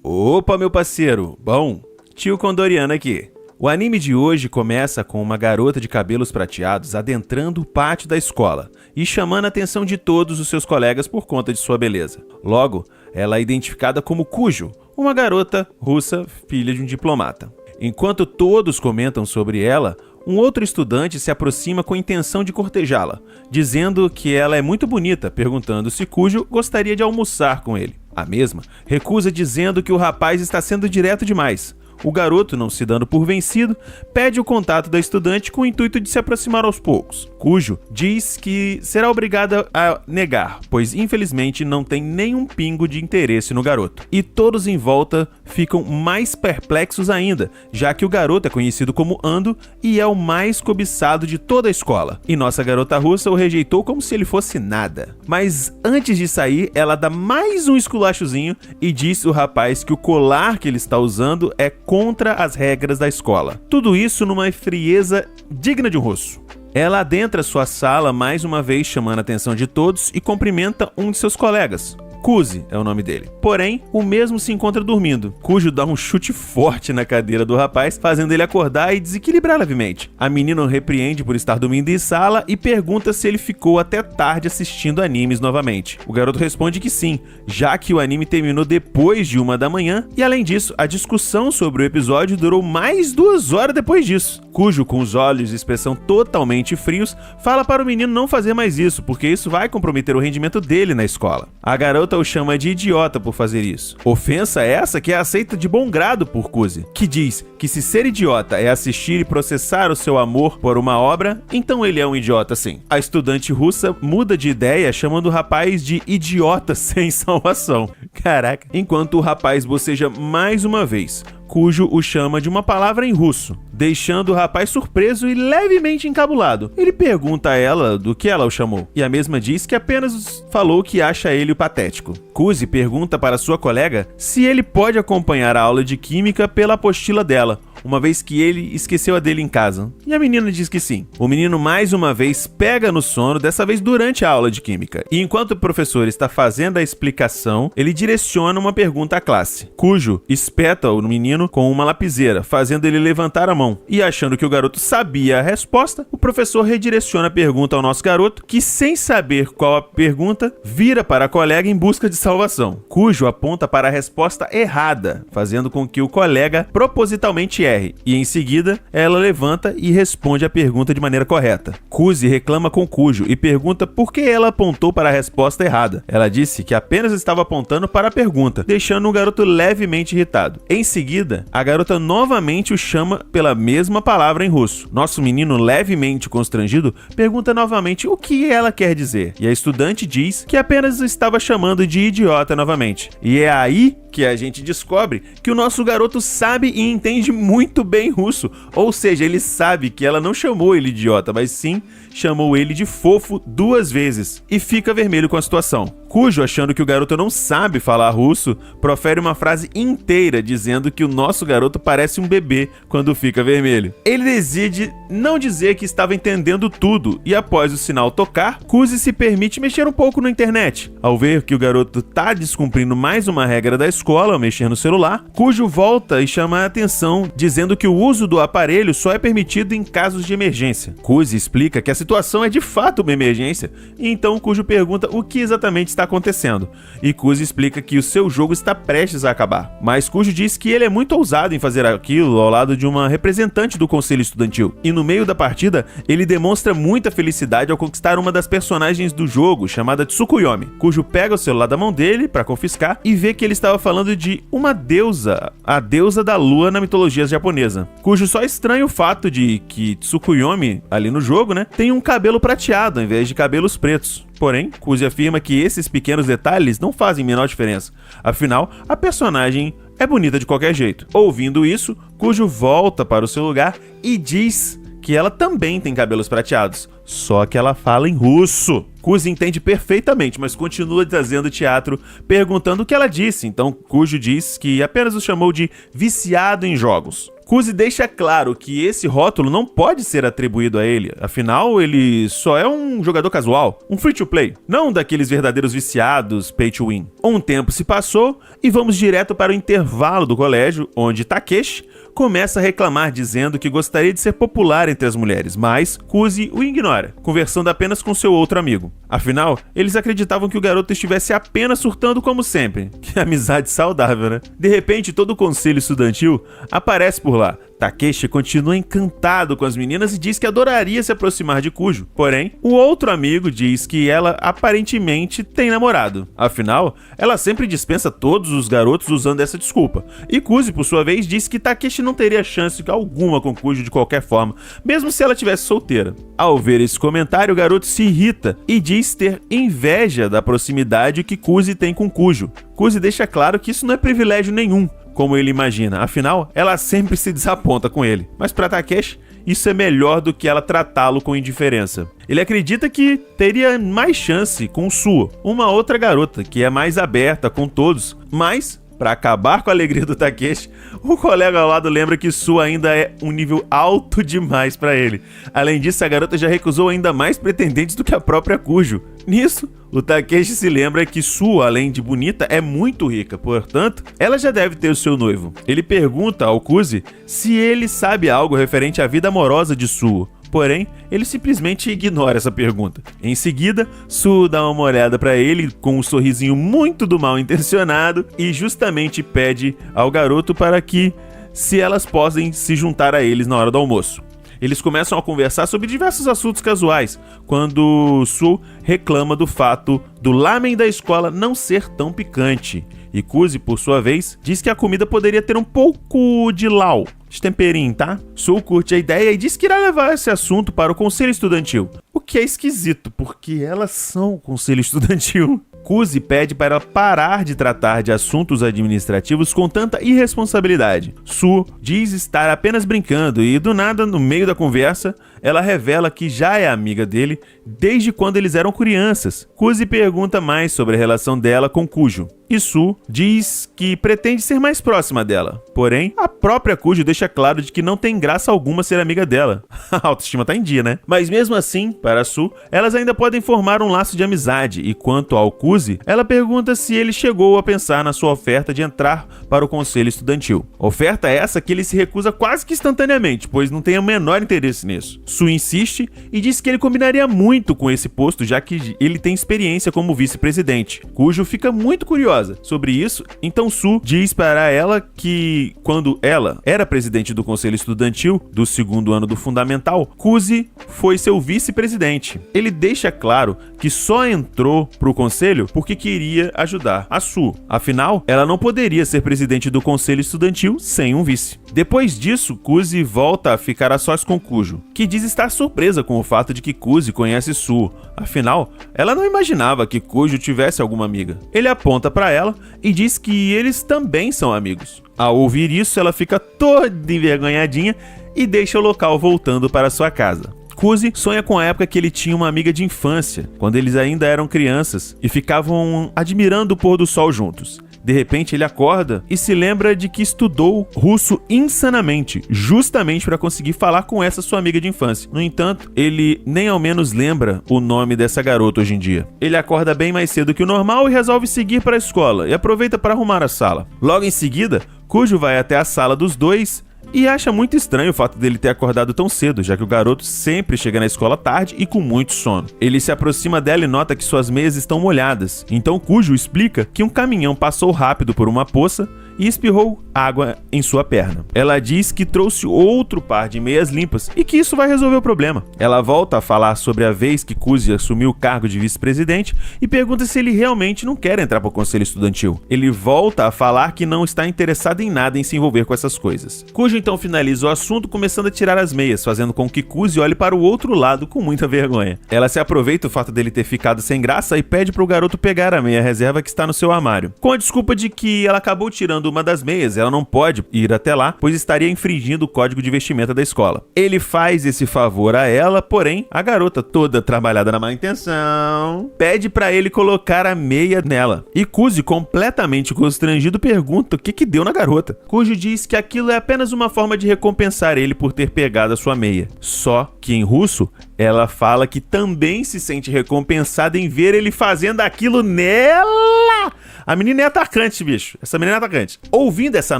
Opa, meu parceiro! Bom, tio Condoriano aqui. O anime de hoje começa com uma garota de cabelos prateados adentrando o pátio da escola e chamando a atenção de todos os seus colegas por conta de sua beleza. Logo, ela é identificada como Kujo, uma garota russa, filha de um diplomata. Enquanto todos comentam sobre ela, um outro estudante se aproxima com a intenção de cortejá-la, dizendo que ela é muito bonita, perguntando se Kujo gostaria de almoçar com ele. A mesma recusa dizendo que o rapaz está sendo direto demais. O garoto, não se dando por vencido, pede o contato da estudante com o intuito de se aproximar aos poucos. Kujo diz que será obrigada a negar, pois infelizmente não tem nenhum pingo de interesse no garoto. E todos em volta ficam mais perplexos ainda, já que o garoto é conhecido como Ando e é o mais cobiçado de toda a escola. E nossa garota russa o rejeitou como se ele fosse nada. Mas antes de sair, ela dá mais um esculachozinho e diz ao rapaz que o colar que ele está usando é contra as regras da escola. Tudo isso numa frieza digna de um russo. Ela adentra sua sala mais uma vez, chamando a atenção de todos e cumprimenta um de seus colegas. Kuzi é o nome dele. Porém, o mesmo se encontra dormindo. Kujo dá um chute forte na cadeira do rapaz, fazendo ele acordar e desequilibrar levemente. A menina o repreende por estar dormindo em sala e pergunta se ele ficou até tarde assistindo animes novamente. O garoto responde que sim, já que o anime terminou depois de 1 da manhã, e além disso, a discussão sobre o episódio durou mais 2 horas depois disso. Kujo, com os olhos e expressão totalmente frios, fala para o menino não fazer mais isso, porque isso vai comprometer o rendimento dele na escola. A garota o chama de idiota por fazer isso. Ofensa essa que é aceita de bom grado por Kuzi, que diz que se ser idiota é assistir e processar o seu amor por uma obra, então ele é um idiota sim. A estudante russa muda de ideia, chamando o rapaz de idiota sem salvação. Caraca. Enquanto o rapaz boceja mais uma vez, Kujo o chama de uma palavra em russo, deixando o rapaz surpreso e levemente encabulado. Ele pergunta a ela do que ela o chamou, e a mesma diz que apenas falou que acha ele o patético. Kuzi pergunta para sua colega se ele pode acompanhar a aula de química pela apostila dela, uma vez que ele esqueceu a dele em casa. E a menina diz que sim. O menino mais uma vez pega no sono, dessa vez durante a aula de química. E enquanto o professor está fazendo a explicação, ele direciona uma pergunta à classe. Kujo espeta o menino com uma lapiseira, fazendo ele levantar a mão. E achando que o garoto sabia a resposta, o professor redireciona a pergunta ao nosso garoto, que sem saber qual a pergunta, vira para a colega em busca de salvação. Kujo aponta para a resposta errada, fazendo com que o colega propositalmente erre. E em seguida, ela levanta e responde a pergunta de maneira correta. Kuzi reclama com Kujo e pergunta por que ela apontou para a resposta errada. Ela disse que apenas estava apontando para a pergunta, deixando o garoto levemente irritado. Em seguida, a garota novamente o chama pela mesma palavra em russo. Nosso menino, levemente constrangido, pergunta novamente o que ela quer dizer. E a estudante diz que apenas estava chamando de idiota novamente. E é aí que a gente descobre que o nosso garoto sabe e entende muito bem russo, ou seja, ele sabe que ela não chamou ele de idiota, mas sim chamou ele de fofo 2 vezes, e fica vermelho com a situação. Kujo, achando que o garoto não sabe falar russo, profere uma frase inteira dizendo que o nosso garoto parece um bebê quando fica vermelho. Ele decide não dizer que estava entendendo tudo, e após o sinal tocar, Kuzi se permite mexer um pouco na internet. Ao ver que o garoto tá descumprindo mais uma regra da escola ao mexer no celular, Kujo volta e chama a atenção, dizendo que o uso do aparelho só é permitido em casos de emergência. Kuzi explica que a situação é de fato uma emergência, e então Kujo pergunta o que exatamente está acontecendo, e Kuzi explica que o seu jogo está prestes a acabar. Mas Kujo diz que ele é muito ousado em fazer aquilo ao lado de uma representante do conselho estudantil, e no meio da partida, ele demonstra muita felicidade ao conquistar uma das personagens do jogo, chamada Tsukuyomi. Kujo pega o celular da mão dele para confiscar e vê que ele estava falando de uma deusa, a deusa da lua na mitologia japonesa. Kujo só estranha o fato de que Tsukuyomi, ali no jogo, né, tem um cabelo prateado ao invés de cabelos pretos. Porém, Kuzi afirma que esses pequenos detalhes não fazem a menor diferença. Afinal, a personagem é bonita de qualquer jeito. Ouvindo isso, Kujo volta para o seu lugar e diz que ela também tem cabelos prateados, só que ela fala em russo. Kuzi entende perfeitamente, mas continua trazendo teatro, perguntando o que ela disse. Então Kujo diz que apenas o chamou de viciado em jogos. Kuzi deixa claro que esse rótulo não pode ser atribuído a ele, afinal ele só é um jogador casual, um free-to-play, não daqueles verdadeiros viciados pay-to-win. Um tempo se passou e vamos direto para o intervalo do colégio, onde Takeshi começa a reclamar dizendo que gostaria de ser popular entre as mulheres, mas Kuzi o ignora, conversando apenas com seu outro amigo. Afinal, eles acreditavam que o garoto estivesse apenas surtando como sempre. Que amizade saudável, né? De repente, todo o conselho estudantil aparece por lá. Takeshi continua encantado com as meninas e diz que adoraria se aproximar de Kujo. Porém, o outro amigo diz que ela aparentemente tem namorado. Afinal, ela sempre dispensa todos os garotos usando essa desculpa. E Kuzi, por sua vez, diz que Takeshi não teria chance alguma com Kujo de qualquer forma, mesmo se ela estivesse solteira. Ao ver esse comentário, o garoto se irrita e diz ter inveja da proximidade que Kuzi tem com Kujo. Kuzi deixa claro que isso não é privilégio nenhum, como ele imagina, afinal, ela sempre se desaponta com ele. Mas para Takeshi, isso é melhor do que ela tratá-lo com indiferença. Ele acredita que teria mais chance com Suo, uma outra garota que é mais aberta com todos, mas para acabar com a alegria do Takeshi, o colega ao lado lembra que Suo ainda é um nível alto demais para ele. Além disso, a garota já recusou ainda mais pretendentes do que a própria Kujo. Nisso, o Takeshi se lembra que Suo, além de bonita, é muito rica, portanto, ela já deve ter o seu noivo. Ele pergunta ao Kuzi se ele sabe algo referente à vida amorosa de Suo. Porém, ele simplesmente ignora essa pergunta. Em seguida, Suo dá uma olhada para ele com um sorrisinho muito do mal intencionado e justamente pede ao garoto para que se elas podem se juntar a eles na hora do almoço. Eles começam a conversar sobre diversos assuntos casuais, quando Suo reclama do fato do lamen da escola não ser tão picante. E Kuzi, por sua vez, diz que a comida poderia ter um pouco de lau, de temperinho, tá? Suo curte a ideia e diz que irá levar esse assunto para o conselho estudantil. O que é esquisito, porque elas são o conselho estudantil. Kuzi pede para ela parar de tratar de assuntos administrativos com tanta irresponsabilidade. Suo diz estar apenas brincando e, do nada, no meio da conversa, ela revela que já é amiga dele desde quando eles eram crianças. Kuzi pergunta mais sobre a relação dela com Kujo. E Suo diz que pretende ser mais próxima dela. Porém, a própria Kujo deixa claro de que não tem graça alguma ser amiga dela. A autoestima tá em dia, né? Mas mesmo assim, para Suo, elas ainda podem formar um laço de amizade. E quanto ao Kuzi, ela pergunta se ele chegou a pensar na sua oferta de entrar para o conselho estudantil. Oferta essa que ele se recusa quase que instantaneamente, pois não tem o menor interesse nisso. Suo insiste e diz que ele combinaria muito com esse posto, já que ele tem experiência como vice-presidente. Kujo fica muito curiosa sobre isso, então Suo diz para ela que quando ela era presidente do conselho estudantil do 2º ano do fundamental, Kuzi foi seu vice-presidente. Ele deixa claro que só entrou pro conselho porque queria ajudar a Suo. Afinal, ela não poderia ser presidente do conselho estudantil sem um vice. Depois disso, Kuzi volta a ficar a sós com Kujo, que diz estar surpresa com o fato de que Kuzi conhece Suo. Afinal, ela não imaginava que Kujo tivesse alguma amiga. Ele aponta para ela e diz que eles também são amigos. Ao ouvir isso, ela fica toda envergonhadinha e deixa o local voltando para sua casa. Kuzi sonha com a época que ele tinha uma amiga de infância, quando eles ainda eram crianças e ficavam admirando o pôr do sol juntos. De repente ele acorda e se lembra de que estudou russo insanamente, justamente para conseguir falar com essa sua amiga de infância. No entanto, ele nem ao menos lembra o nome dessa garota hoje em dia. Ele acorda bem mais cedo que o normal e resolve seguir para a escola e aproveita para arrumar a sala. Logo em seguida, Kujo vai até a sala dos dois e acha muito estranho o fato dele ter acordado tão cedo, já que o garoto sempre chega na escola tarde e com muito sono. Ele se aproxima dela e nota que suas meias estão molhadas, então Kujo explica que um caminhão passou rápido por uma poça e espirrou água em sua perna. Ela diz que trouxe outro par de meias limpas e que isso vai resolver o problema. Ela volta a falar sobre a vez que Kuzi assumiu o cargo de vice-presidente e pergunta se ele realmente não quer entrar para o conselho estudantil. Ele volta a falar que não está interessado em nada em se envolver com essas coisas. Kujo então finaliza o assunto começando a tirar as meias, fazendo com que Kuzi olhe para o outro lado com muita vergonha. Ela se aproveita o fato dele ter ficado sem graça e pede para o garoto pegar a meia reserva que está no seu armário, com a desculpa de que ela acabou tirando usando uma das meias. Ela não pode ir até lá, pois estaria infringindo o código de vestimenta da escola. Ele faz esse favor a ela, porém, a garota, toda trabalhada na má intenção, pede pra ele colocar a meia nela. E Kuzi, completamente constrangido, pergunta o que deu na garota. Kujo diz que aquilo é apenas uma forma de recompensar ele por ter pegado a sua meia. Só que em russo, ela fala que também se sente recompensada em ver ele fazendo aquilo nela. A menina é atacante, bicho. Essa menina é atacante. Ouvindo essa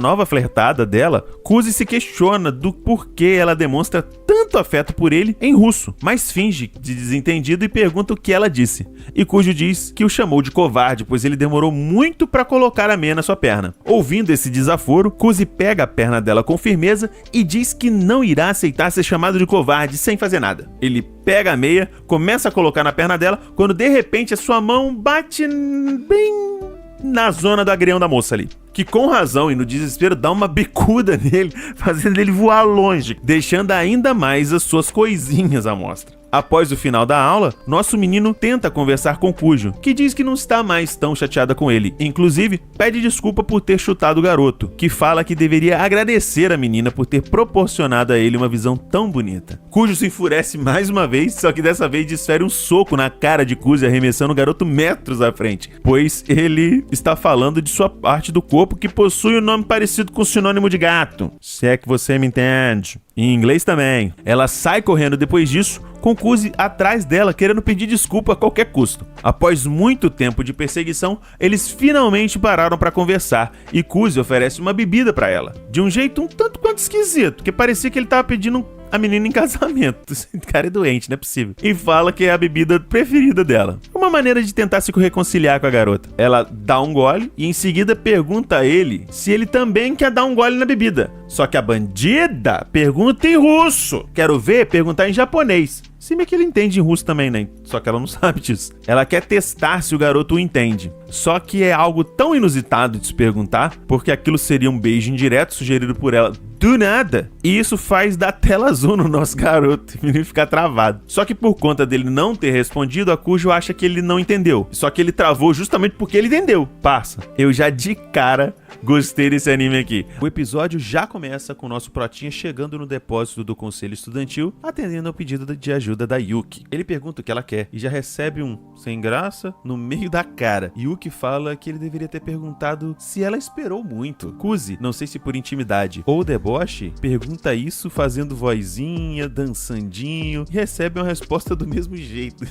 nova flertada dela, Kuzi se questiona do porquê ela demonstra tanto afeto por ele em russo, mas finge de desentendido e pergunta o que ela disse. E Kujo diz que o chamou de covarde, pois ele demorou muito para colocar a meia na sua perna. Ouvindo esse desaforo, Kuzi pega a perna dela com firmeza e diz que não irá aceitar ser chamado de covarde sem fazer nada. Ele pega a meia, começa a colocar na perna dela, quando de repente a sua mão bate bem na zona do agrião da moça ali, que com razão e no desespero dá uma bicuda nele, fazendo ele voar longe, deixando ainda mais as suas coisinhas à mostra. Após o final da aula, nosso menino tenta conversar com Kujo, que diz que não está mais tão chateada com ele. Inclusive, pede desculpa por ter chutado o garoto, que fala que deveria agradecer a menina por ter proporcionado a ele uma visão tão bonita. Kujo se enfurece mais uma vez, só que dessa vez desfere um soco na cara de Kuzi, arremessando o garoto metros à frente, pois ele está falando de sua parte do corpo que possui um nome parecido com o sinônimo de gato. Se é que você me entende. Em inglês também. Ela sai correndo depois disso, com Kuzi atrás dela, querendo pedir desculpa a qualquer custo. Após muito tempo de perseguição, eles finalmente pararam para conversar e Kuzi oferece uma bebida para ela, de um jeito um tanto quanto esquisito, que parecia que ele estava pedindo a menina em casamento. Esse cara é doente, não é possível. E fala que é a bebida preferida dela. Uma maneira de tentar se reconciliar com a garota. Ela dá um gole e em seguida pergunta a ele se ele também quer dar um gole na bebida. Só que a bandida pergunta em russo. Quero ver perguntar em japonês. Se bem que ele entende em russo também, né? Só que ela não sabe disso. Ela quer testar se o garoto o entende. Só que é algo tão inusitado de se perguntar, porque aquilo seria um beijo indireto sugerido por ela do nada. E isso faz dar tela azul no nosso garoto e ele ficar travado. Só que por conta dele não ter respondido, a Kujo acha que ele não entendeu. Só que ele travou justamente porque ele entendeu. Parça, eu já de cara gostei desse anime aqui. O episódio já começa com o nosso protinha chegando no depósito do conselho estudantil, atendendo ao pedido de ajuda da Yuki. Ele pergunta o que ela quer e já recebe um sem graça no meio da cara. Yuki fala que ele deveria ter perguntado se ela esperou muito. Kuzi, não sei se por intimidade ou deboche, pergunta isso fazendo vozinha, dançandinho e recebe uma resposta do mesmo jeito.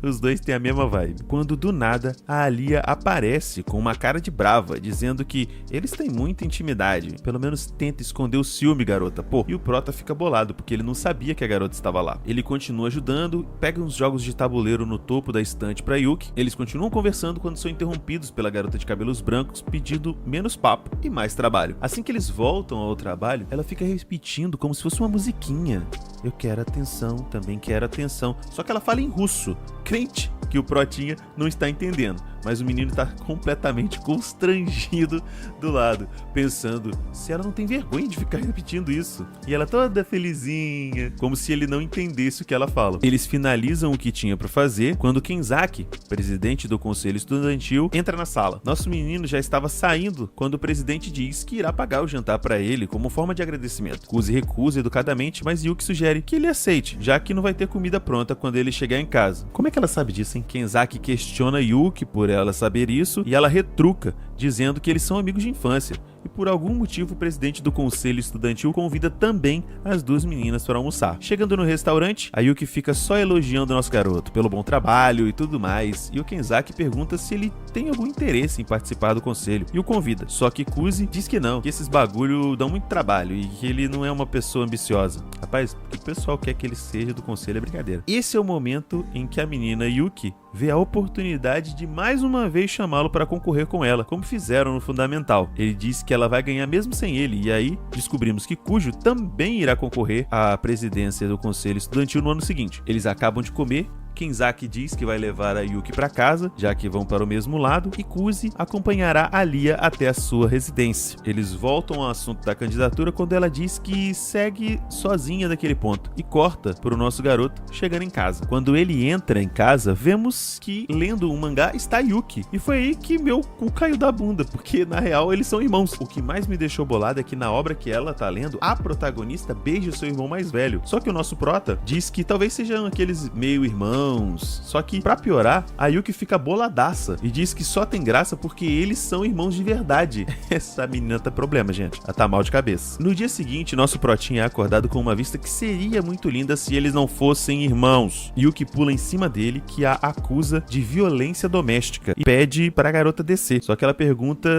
Os dois têm a mesma vibe. Quando do nada a Alia aparece com uma cara de brava, dizendo que eles têm muita intimidade. Pelo menos tenta esconder o ciúme, garota. Pô, e o Prota fica bolado porque ele não sabia que a garota estava lá. Ele continua ajudando, pega uns jogos de tabuleiro no topo da estante pra Yuki. Eles continuam conversando quando são interrompidos pela garota de cabelos brancos, pedindo menos papo e mais trabalho. Assim que eles voltam ao trabalho, ela fica repetindo como se fosse uma musiquinha. Eu quero atenção, também quero atenção. Só que ela fala em russo, crente que o Protinha não está entendendo, mas o menino está completamente constrangido do lado, pensando se ela não tem vergonha de ficar repetindo isso. E ela toda felizinha, como se ele não entendesse o que ela fala. Eles finalizam o que tinha para fazer quando Kenzaki, presidente do conselho estudantil, entra na sala. Nosso menino já estava saindo quando o presidente diz que irá pagar o jantar para ele como forma de agradecimento. Kuzi recusa educadamente, mas Yuki sugere que ele aceite, já que não vai ter comida pronta quando ele chegar em casa. Como é que ela sabe disso, hein? Kenzaki questiona Yuki por ela saber isso e ela retruca, dizendo que eles são amigos de infância. E por algum motivo o presidente do conselho estudantil convida também as duas meninas para almoçar. Chegando no restaurante, a Yuki fica só elogiando o nosso garoto pelo bom trabalho e tudo mais, e o Kenzaki pergunta se ele tem algum interesse em participar do conselho e o convida. Só que Kuzi diz que não, que esses bagulho dão muito trabalho e que ele não é uma pessoa ambiciosa. Rapaz, o que o pessoal quer que ele seja do conselho é brincadeira. Esse é o momento em que a menina Yuki vê a oportunidade de mais uma vez chamá-lo para concorrer com ela, como fizeram no Fundamental. Ele diz que ela vai ganhar mesmo sem ele, e aí descobrimos que Kujo também irá concorrer à presidência do conselho estudantil no ano seguinte. Eles acabam de comer Kenzaki diz que vai levar a Yuki para casa, já que vão para o mesmo lado, e Kuzi acompanhará a Lia até a sua residência. Eles voltam ao assunto da candidatura quando ela diz que segue sozinha daquele ponto e corta para o nosso garoto chegando em casa. Quando ele entra em casa, vemos que lendo um mangá está Yuki, e foi aí que meu cu caiu da bunda, porque na real eles são irmãos. O que mais me deixou bolado é que na obra que ela tá lendo, a protagonista beija seu irmão mais velho, só que o nosso prota diz que talvez sejam aqueles meio irmãos, só que pra piorar, a Yuki fica boladaça e diz que só tem graça porque eles são irmãos de verdade. Essa menina tá problema, gente, ela tá mal de cabeça. No dia seguinte, nosso protinho é acordado com uma vista que seria muito linda se eles não fossem irmãos. Yuki pula em cima dele, que a acusa de violência doméstica e pede pra garota descer, só que ela pergunta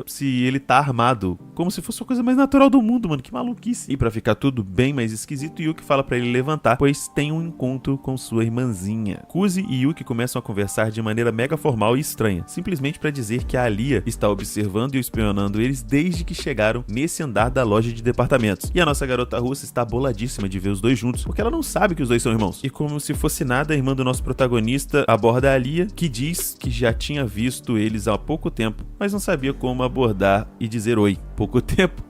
se ele tá armado, como se fosse a coisa mais natural do mundo, mano, que maluquice. E pra ficar tudo bem mais esquisito, Yuki fala pra ele levantar, pois tem um encontro com sua irmãzinha. Kuzi e Yuki começam a conversar de maneira mega formal e estranha, simplesmente pra dizer que a Lia está observando e espionando eles desde que chegaram nesse andar da loja de departamentos. E a nossa garota russa está boladíssima de ver os dois juntos, porque ela não sabe que os dois são irmãos. E como se fosse nada, a irmã do nosso protagonista aborda a Lia, que diz que já tinha visto eles há pouco tempo, mas não sabia como abordar e dizer oi. Pouco tempo?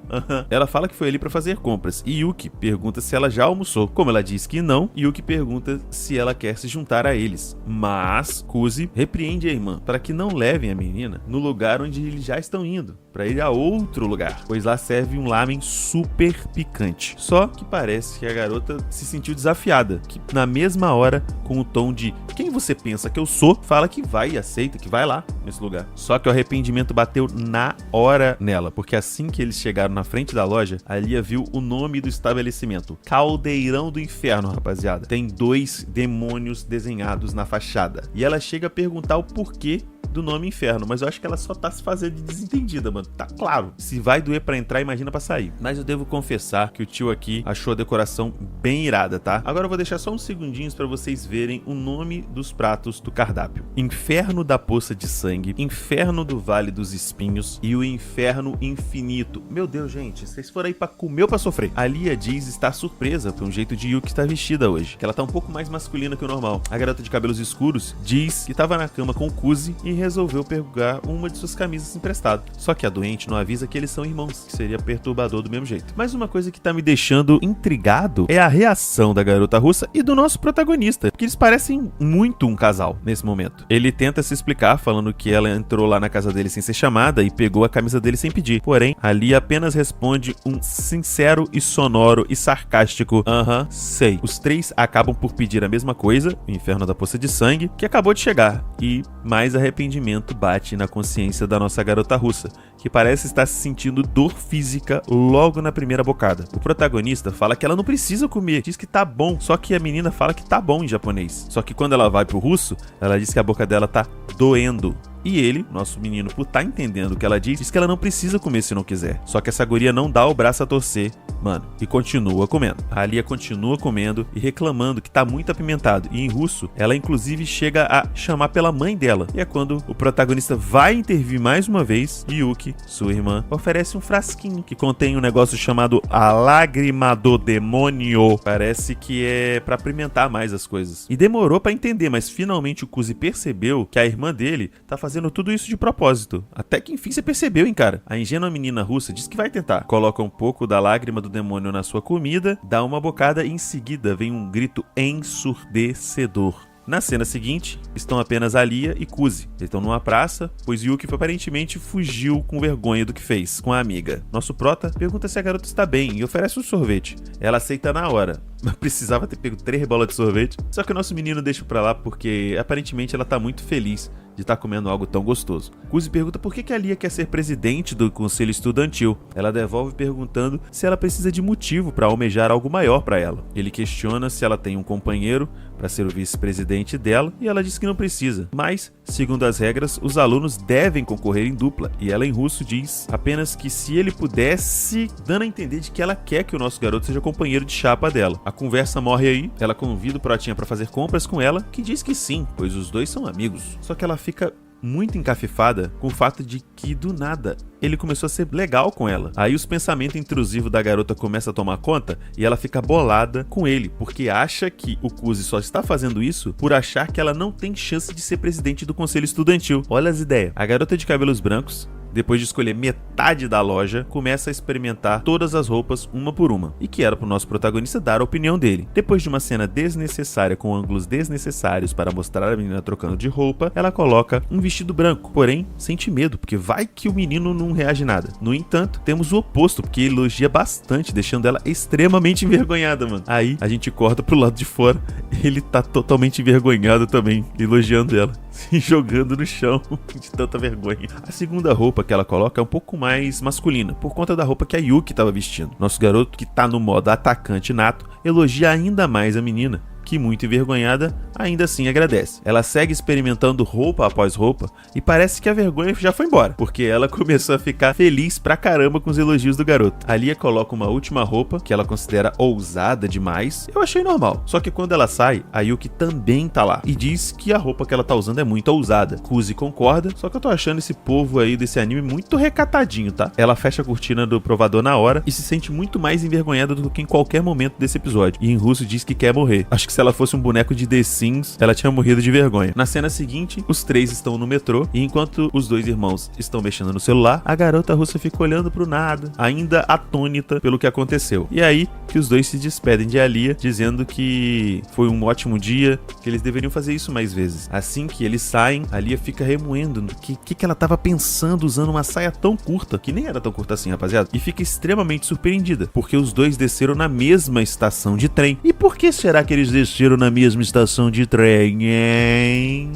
Ela fala que foi ali pra fazer compras, e Yuki pergunta se ela já almoçou. Como ela diz que não, Yuki pergunta se ela quer se juntar a eles. Mas Kuzi repreende a irmã para que não levem a menina no lugar onde eles já estão indo, para ir a outro lugar, pois lá serve um lamen super picante. Só que parece que a garota se sentiu desafiada, que na mesma hora, com o tom de quem você pensa que eu sou, fala que vai e aceita, que vai lá nesse lugar. Só que o arrependimento bateu na hora nela, porque assim que eles chegaram na frente da loja, a Lia viu o nome do estabelecimento: Caldeirão do Inferno, rapaziada. Tem 2 demônios desenhados na fachada. E ela chega a perguntar o porquê do nome Inferno, mas eu acho que ela só tá se fazendo de desentendida, mano. Tá claro. Se vai doer pra entrar, imagina pra sair. Mas eu devo confessar que o tio aqui achou a decoração bem irada, tá? Agora eu vou deixar só uns segundinhos pra vocês verem o nome dos pratos do cardápio: Inferno da Poça de Sangue, Inferno do Vale dos Espinhos e o Inferno Infinito. Meu Deus, gente, vocês foram aí pra comer ou pra sofrer? A Lia diz estar surpresa pelo jeito de Yuki estar vestida hoje, que ela tá um pouco mais masculina que o normal. A garota de cabelos escuros diz que tava na cama com o Kuzi e resolveu pegar uma de suas camisas emprestado. Só que a doente não avisa que eles são irmãos, que seria perturbador do mesmo jeito. Mas uma coisa que tá me deixando intrigado é a reação da garota russa e do nosso protagonista, porque eles parecem muito um casal nesse momento. Ele tenta se explicar, falando que ela entrou lá na casa dele sem ser chamada e pegou a camisa dele sem pedir. Porém, ali apenas responde um sincero e sonoro e sarcástico sei. Os 3 acabam por pedir a mesma coisa, o Inferno da Poça de Sangue, que acabou de chegar, e mais arrependimento bate na consciência da nossa garota russa, que parece estar se sentindo dor física logo na primeira bocada. O protagonista fala que ela não precisa comer, diz que tá bom, só que a menina fala que tá bom em japonês. Só que quando ela vai pro russo, ela diz que a boca dela tá doendo. E ele, nosso menino, por tá entendendo o que ela diz que ela não precisa comer se não quiser. Só que essa guria não dá o braço a torcer, mano, e continua comendo. A Lia continua comendo e reclamando que tá muito apimentado. E em russo, ela inclusive chega a chamar pela mãe dela. E é quando o protagonista vai intervir mais uma vez, e Yuki, sua irmã, oferece um frasquinho que contém um negócio chamado a lágrima do demônio. Parece que é pra apimentar mais as coisas. E demorou pra entender, mas finalmente o Kuzi percebeu que a irmã dele tá fazendo tudo isso de propósito. Até que enfim você percebeu, hein, cara? A ingênua menina russa diz que vai tentar. Coloca um pouco da lágrima do demônio na sua comida, dá uma bocada e em seguida vem um grito ensurdecedor. Na cena seguinte, estão apenas a Lia e Kuzi. Eles estão numa praça, pois Yuki aparentemente fugiu com vergonha do que fez com a amiga. Nosso prota pergunta se a garota está bem e oferece um sorvete. Ela aceita na hora, mas precisava ter pego 3 bolas de sorvete. Só que o nosso menino deixa pra lá porque aparentemente ela tá muito feliz de estar comendo algo tão gostoso. Kuzi pergunta por que a Lia quer ser presidente do conselho estudantil. Ela devolve perguntando se ela precisa de motivo para almejar algo maior para ela. Ele questiona se ela tem um companheiro para ser o vice-presidente dela e ela diz que não precisa. Mas, segundo as regras, os alunos devem concorrer em dupla e ela em russo diz apenas que se ele pudesse, dando a entender de que ela quer que o nosso garoto seja companheiro de chapa dela. A conversa morre aí, ela convida o protinha para fazer compras com ela, que diz que sim, pois os dois são amigos. Só que ela fica muito encafifada com o fato de que, do nada, ele começou a ser legal com ela. Aí os pensamentos intrusivos da garota começam a tomar conta e ela fica bolada com ele, porque acha que o Kuzi só está fazendo isso por achar que ela não tem chance de ser presidente do conselho estudantil. Olha as ideias. A garota de cabelos brancos, depois de escolher metade da loja, começa a experimentar todas as roupas uma por uma, e que era pro nosso protagonista dar a opinião dele. Depois de uma cena desnecessária com ângulos desnecessários para mostrar a menina trocando de roupa, ela coloca um vestido branco, porém sente medo, porque vai que o menino não reage nada. No entanto, temos o oposto, porque elogia bastante, deixando ela extremamente envergonhada, mano. Aí a gente corta pro lado de fora, ele tá totalmente envergonhado também, elogiando ela, se jogando no chão de tanta vergonha. A segunda roupa que ela coloca é um pouco mais masculina, por conta da roupa que a Yuki estava vestindo. Nosso garoto, que tá no modo atacante nato, elogia ainda mais a menina, que, muito envergonhada, ainda assim agradece. Ela segue experimentando roupa após roupa e parece que a vergonha já foi embora, porque ela começou a ficar feliz pra caramba com os elogios do garoto. A Lia coloca uma última roupa que ela considera ousada demais. Eu achei normal. Só que quando ela sai, a Yuki também tá lá e diz que a roupa que ela tá usando é muito ousada. Kuzi concorda, só que eu tô achando esse povo aí desse anime muito recatadinho, tá? Ela fecha a cortina do provador na hora e se sente muito mais envergonhada do que em qualquer momento desse episódio. E em russo diz que quer morrer. Acho que se ela fosse um boneco de The Sims, ela tinha morrido de vergonha. Na cena seguinte, os três estão no metrô e enquanto os dois irmãos estão mexendo no celular, a garota russa fica olhando pro nada, ainda atônita pelo que aconteceu. E aí que os dois se despedem de Alia, dizendo que foi um ótimo dia, que eles deveriam fazer isso mais vezes. Assim que eles saem, Alia fica remoendo no que ela tava pensando usando uma saia tão curta, que nem era tão curta assim, rapaziada, e fica extremamente surpreendida, porque os dois desceram na mesma estação de trem. E por que será que eles desceram na mesma estação de trem, hein?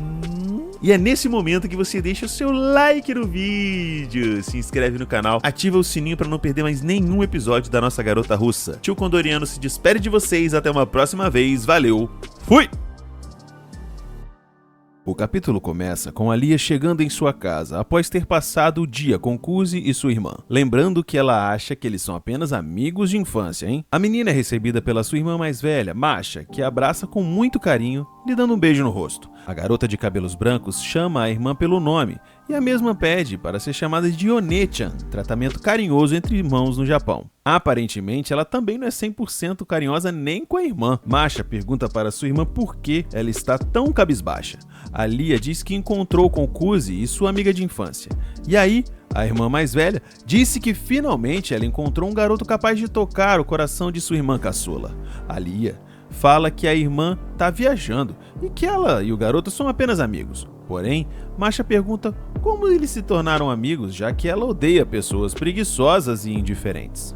E é nesse momento que você deixa o seu like no vídeo, se inscreve no canal, ativa o sininho para não perder mais nenhum episódio da nossa garota russa. Tio Condoriano se despede de vocês, até uma próxima vez, valeu, fui! O capítulo começa com a Lia chegando em sua casa após ter passado o dia com Kuzi e sua irmã. Lembrando que ela acha que eles são apenas amigos de infância, hein? A menina é recebida pela sua irmã mais velha, Masha, que a abraça com muito carinho, lhe dando um beijo no rosto. A garota de cabelos brancos chama a irmã pelo nome e a mesma pede para ser chamada de One-chan, tratamento carinhoso entre irmãos no Japão. Aparentemente, ela também não é 100% carinhosa nem com a irmã. Masha pergunta para sua irmã por que ela está tão cabisbaixa. A Lia diz que encontrou com Kuzi e sua amiga de infância. E aí, a irmã mais velha disse que finalmente ela encontrou um garoto capaz de tocar o coração de sua irmã caçula. A Lia fala que a irmã tá viajando e que ela e o garoto são apenas amigos. Porém, Masha pergunta como eles se tornaram amigos, já que ela odeia pessoas preguiçosas e indiferentes.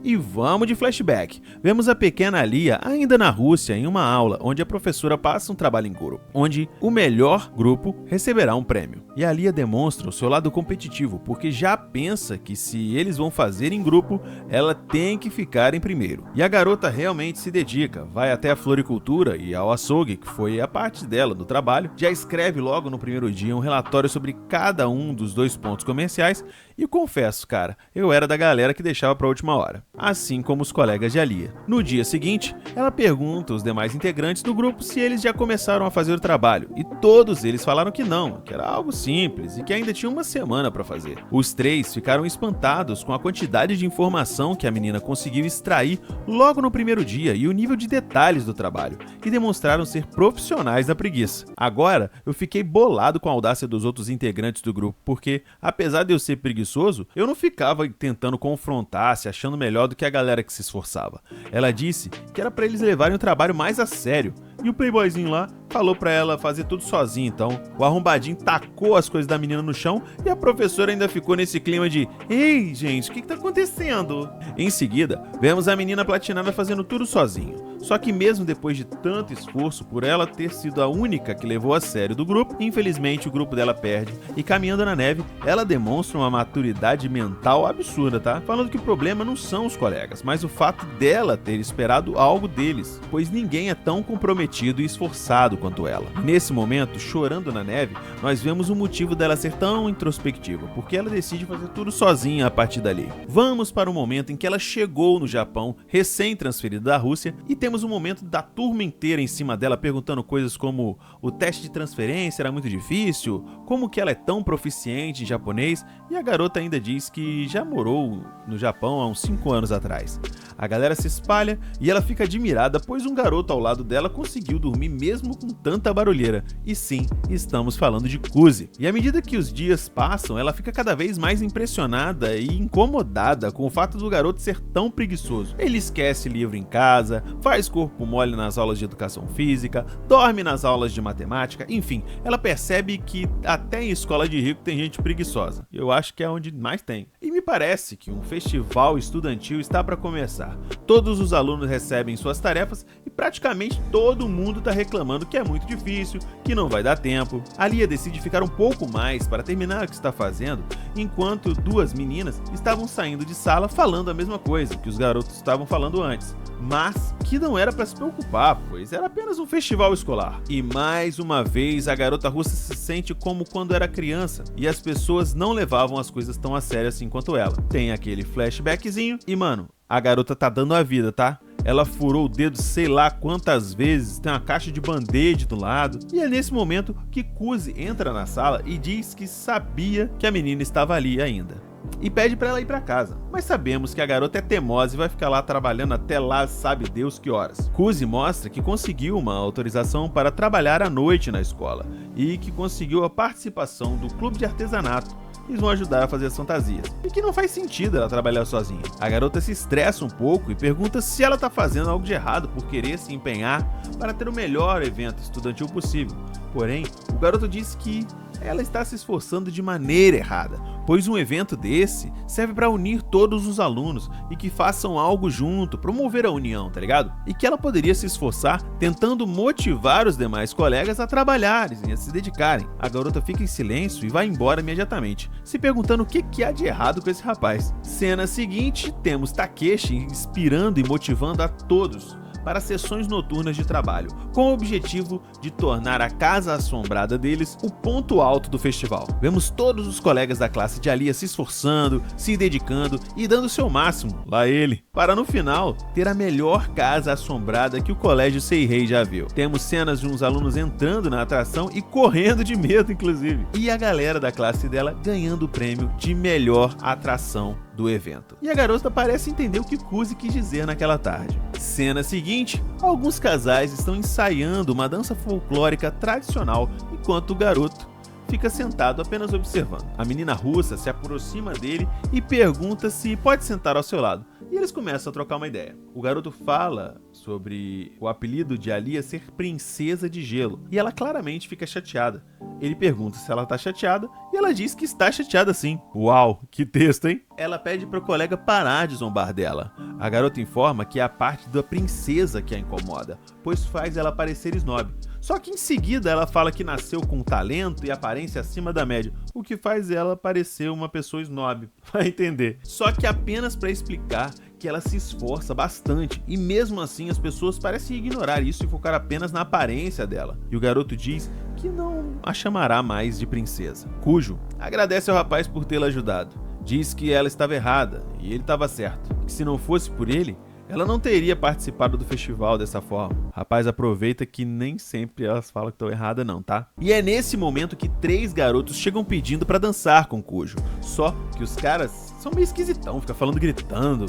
E vamos de flashback. Vemos a pequena Lia ainda na Rússia em uma aula onde a professora passa um trabalho em grupo, onde o melhor grupo receberá um prêmio. E a Lia demonstra o seu lado competitivo, porque já pensa que se eles vão fazer em grupo, ela tem que ficar em primeiro. E a garota realmente se dedica, vai até a floricultura e ao açougue, que foi a parte dela do trabalho, já escreve logo no primeiro dia um relatório sobre cada um dos 2 pontos comerciais e confesso, cara, eu era da galera que deixava pra última hora. Assim como os colegas de Alia. No dia seguinte, ela pergunta aos demais integrantes do grupo se eles já começaram a fazer o trabalho, e todos eles falaram que não, que era algo simples e que ainda tinha uma semana para fazer. Os 3 ficaram espantados com a quantidade de informação que a menina conseguiu extrair logo no primeiro dia e o nível de detalhes do trabalho, e demonstraram ser profissionais da preguiça. Agora, eu fiquei bolado com a audácia dos outros integrantes do grupo, porque, apesar de eu ser preguiçoso, eu não ficava tentando confrontar, se achando melhor do que a galera que se esforçava. Ela disse que era pra eles levarem o trabalho mais a sério, e o playboyzinho lá falou pra ela fazer tudo sozinho. Então o arrombadinho tacou as coisas da menina no chão e a professora ainda ficou nesse clima de ei gente, o que tá acontecendo? Em seguida, vemos a menina platinada fazendo tudo sozinho. Só que mesmo depois de tanto esforço por ela ter sido a única que levou a sério do grupo, infelizmente o grupo dela perde e caminhando na neve, ela demonstra uma maturidade mental absurda, tá? Falando que o problema não são os colegas, mas o fato dela ter esperado algo deles, pois ninguém é tão comprometido comprometido e esforçado quanto ela. Nesse momento, chorando na neve, nós vemos o motivo dela ser tão introspectiva, porque ela decide fazer tudo sozinha a partir dali. Vamos para o momento em que ela chegou no Japão, recém-transferida da Rússia, e temos um momento da turma inteira em cima dela perguntando coisas como o teste de transferência era muito difícil, como que ela é tão proficiente em japonês, e a garota ainda diz que já morou no Japão há uns 5 anos atrás. A galera se espalha e ela fica admirada, pois um garoto ao lado dela conseguiu dormir mesmo com tanta barulheira. E sim, estamos falando de Kuzi. E à medida que os dias passam, ela fica cada vez mais impressionada e incomodada com o fato do garoto ser tão preguiçoso. Ele esquece livro em casa, faz corpo mole nas aulas de educação física, dorme nas aulas de matemática, enfim, ela percebe que até em escola de rico tem gente preguiçosa. E eu acho que é onde mais tem. E me parece que um festival estudantil está para começar. Todos os alunos recebem suas tarefas e praticamente todo mundo está reclamando que é muito difícil, que não vai dar tempo. A Lia decide ficar um pouco mais para terminar o que está fazendo, enquanto duas meninas estavam saindo de sala falando a mesma coisa que os garotos estavam falando antes. Mas que não era para se preocupar, pois era apenas um festival escolar. E mais uma vez a garota russa se sente como quando era criança e as pessoas não levavam as coisas tão a sério assim quanto ela. Tem aquele flashbackzinho e mano, a garota tá dando a vida, tá? Ela furou o dedo sei lá quantas vezes, tem uma caixa de band-aid do lado. E é nesse momento que Kuzi entra na sala e diz que sabia que a menina estava ali ainda. E pede pra ela ir pra casa. Mas sabemos que a garota é teimosa e vai ficar lá trabalhando até lá sabe Deus que horas. Kuzi mostra que conseguiu uma autorização para trabalhar à noite na escola e que conseguiu a participação do clube de artesanato. Eles vão ajudar a fazer as fantasias. E que não faz sentido ela trabalhar sozinha. A garota se estressa um pouco e pergunta se ela tá fazendo algo de errado por querer se empenhar para ter o melhor evento estudantil possível. Porém, o garoto diz que ela está se esforçando de maneira errada, pois um evento desse serve para unir todos os alunos e que façam algo junto, promover a união, tá ligado? E que ela poderia se esforçar tentando motivar os demais colegas a trabalharem e a se dedicarem. A garota fica em silêncio e vai embora imediatamente, se perguntando o que há de errado com esse rapaz. Cena seguinte, temos Takeshi inspirando e motivando a todos para sessões noturnas de trabalho, com o objetivo de tornar a casa assombrada deles o ponto alto do festival. Vemos todos os colegas da classe de Alia se esforçando, se dedicando e dando o seu máximo, lá ele, para no final ter a melhor casa assombrada que o colégio Seirei já viu. Temos cenas de uns alunos entrando na atração e correndo de medo, inclusive, e a galera da classe dela ganhando o prêmio de melhor atração do evento. E a garota parece entender o que Kuzi quis dizer naquela tarde. Cena seguinte, alguns casais estão ensaiando uma dança folclórica tradicional enquanto o garoto fica sentado apenas observando. A menina russa se aproxima dele e pergunta se pode sentar ao seu lado. E eles começam a trocar uma ideia. O garoto fala sobre o apelido de Alia ser Princesa de Gelo, e ela claramente fica chateada. Ele pergunta se ela tá chateada, e ela diz que está chateada sim. Uau, que texto, hein? Ela pede para o colega parar de zombar dela. A garota informa que é a parte da princesa que a incomoda, pois faz ela parecer snob. Só que em seguida ela fala que nasceu com talento e aparência acima da média, o que faz ela parecer uma pessoa snob, vai entender. Só que apenas para explicar que ela se esforça bastante e mesmo assim as pessoas parecem ignorar isso e focar apenas na aparência dela. E o garoto diz que não a chamará mais de princesa. Cujo agradece ao rapaz por tê-la ajudado. Diz que ela estava errada e ele estava certo, que se não fosse por ele, ela não teria participado do festival dessa forma. O rapaz aproveita que nem sempre elas falam que estão erradas não, tá? E é nesse momento que 3 garotos chegam pedindo pra dançar com Cujo. Só que os caras são meio esquisitão, ficam falando gritando.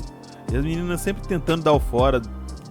E as meninas sempre tentando dar o fora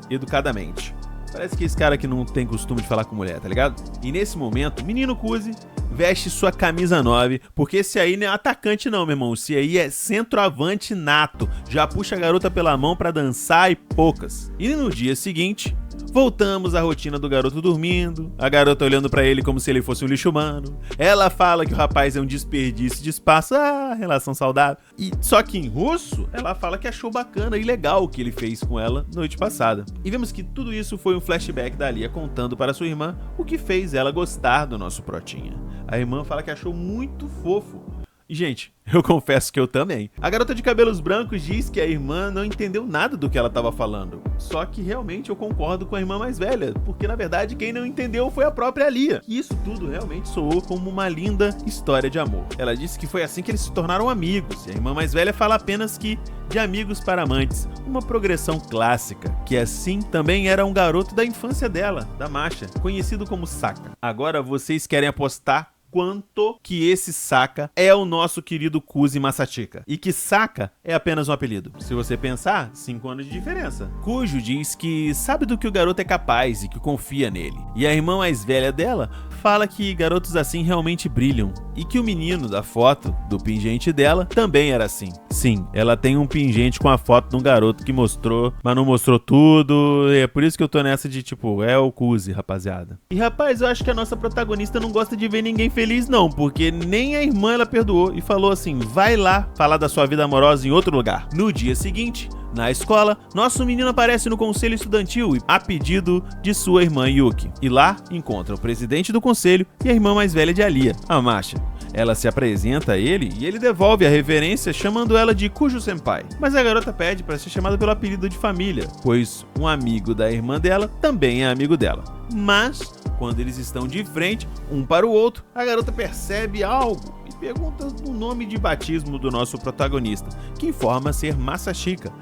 educadamente. Parece que esse cara que não tem costume de falar com mulher, tá ligado? E nesse momento, o menino Kuzi veste sua camisa 9, porque esse aí não é atacante não, meu irmão. Esse aí é centroavante nato. Já puxa a garota pela mão pra dançar e poucas. E no dia seguinte, voltamos à rotina do garoto dormindo, a garota olhando pra ele como se ele fosse um lixo humano. Ela fala que o rapaz é um desperdício de espaço, relação saudável. E só que em russo, ela fala que achou bacana e legal o que ele fez com ela noite passada. E vemos que tudo isso foi um flashback da Lia contando para sua irmã o que fez ela gostar do nosso protinha. A irmã fala que achou muito fofo E, gente, eu confesso que eu também. A garota de cabelos brancos diz que a irmã não entendeu nada do que ela estava falando. Só que realmente eu concordo com a irmã mais velha, porque na verdade quem não entendeu foi a própria Lia. E isso tudo realmente soou como uma linda história de amor. Ela disse que foi assim que eles se tornaram amigos, e a irmã mais velha fala apenas que de amigos para amantes, uma progressão clássica, que assim também era um garoto da infância dela, da Masha, conhecido como Saka. Agora vocês querem apostar quanto que esse Saka é o nosso querido Kuzi Masachika, e que Saka é apenas um apelido. Se você pensar, 5 anos de diferença. Kujo diz que sabe do que o garoto é capaz e que confia nele. E a irmã mais velha dela fala que garotos assim realmente brilham, e que o menino da foto do pingente dela também era assim. Sim, ela tem um pingente com a foto de um garoto que mostrou, mas não mostrou tudo, e é por isso que eu tô nessa de tipo, é o Kuzi, rapaziada. E rapaz, eu acho que a nossa protagonista não gosta de ver ninguém feliz não, porque nem a irmã ela perdoou e falou assim, vai lá falar da sua vida amorosa em outro lugar. No dia seguinte, na escola, nosso menino aparece no conselho estudantil a pedido de sua irmã Yuki. E lá encontra o presidente do conselho e a irmã mais velha de Alia, a Masha. Ela se apresenta a ele e ele devolve a reverência chamando ela de Kujo Senpai. Mas a garota pede para ser chamada pelo apelido de família, pois um amigo da irmã dela também é amigo dela. Mas, quando eles estão de frente, um para o outro, a garota percebe algo e pergunta o nome de batismo do nosso protagonista, que informa ser Masachika.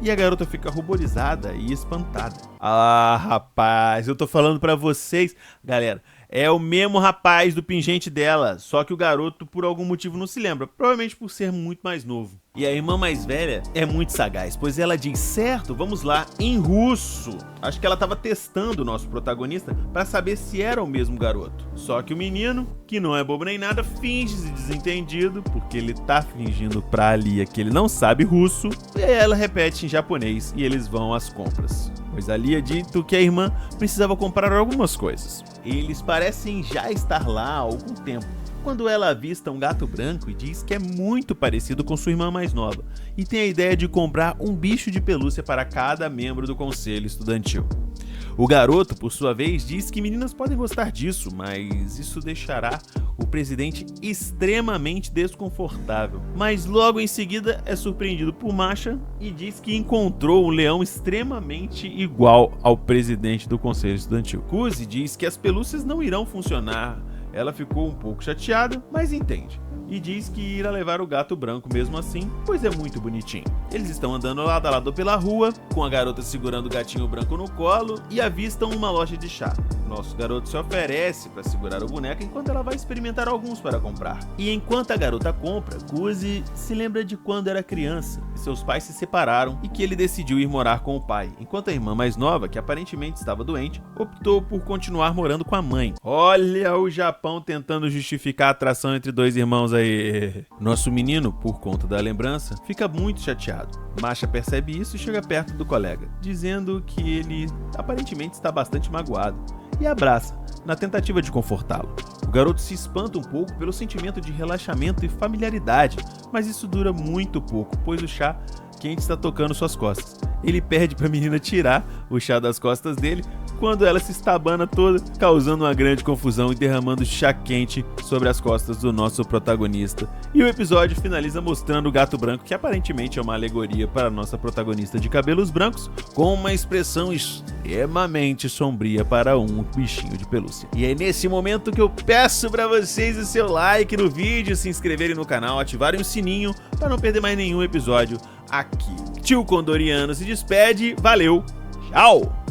E a garota fica ruborizada e espantada. Ah, rapaz, eu tô falando pra vocês, galera, é o mesmo rapaz do pingente dela, só que o garoto por algum motivo não se lembra, provavelmente por ser muito mais novo. E a irmã mais velha é muito sagaz, pois ela diz, certo, vamos lá, em russo. Acho que ela estava testando o nosso protagonista para saber se era o mesmo garoto. Só que o menino, que não é bobo nem nada, finge-se desentendido, porque ele tá fingindo pra Alia que ele não sabe russo, e aí ela repete em japonês e eles vão às compras. Pois Alia dito que a irmã precisava comprar algumas coisas. Eles parecem já estar lá há algum tempo, quando ela avista um gato branco e diz que é muito parecido com sua irmã mais nova e tem a ideia de comprar um bicho de pelúcia para cada membro do conselho estudantil. O garoto, por sua vez, diz que meninas podem gostar disso, mas isso deixará o presidente extremamente desconfortável. Mas logo em seguida é surpreendido por Masha e diz que encontrou um leão extremamente igual ao presidente do conselho estudantil. Kuzi diz que as pelúcias não irão funcionar. Ela ficou um pouco chateada, mas entende. E diz que irá levar o gato branco mesmo assim, pois é muito bonitinho. Eles estão andando lado a lado pela rua, com a garota segurando o gatinho branco no colo e avistam uma loja de chá. Nosso garoto se oferece para segurar o boneco enquanto ela vai experimentar alguns para comprar. E enquanto a garota compra, Kuzi se lembra de quando era criança e seus pais se separaram e que ele decidiu ir morar com o pai, enquanto a irmã mais nova, que aparentemente estava doente, optou por continuar morando com a mãe. Olha o Japão tentando justificar a atração entre dois irmãos aí. Nosso menino, por conta da lembrança, fica muito chateado. Masha percebe isso e chega perto do colega, dizendo que ele aparentemente está bastante magoado, e abraça, na tentativa de confortá-lo. O garoto se espanta um pouco pelo sentimento de relaxamento e familiaridade, mas isso dura muito pouco, pois o chá quente está tocando suas costas. Ele pede para a menina tirar o chá das costas dele, quando ela se estabana toda, causando uma grande confusão e derramando chá quente sobre as costas do nosso protagonista. E o episódio finaliza mostrando o gato branco, que aparentemente é uma alegoria para a nossa protagonista de cabelos brancos, com uma expressão extremamente sombria para um bichinho de pelúcia. E é nesse momento que eu peço para vocês o seu like no vídeo, se inscreverem no canal, ativarem o sininho para não perder mais nenhum episódio aqui. Tio Condoriano se despede, valeu, tchau!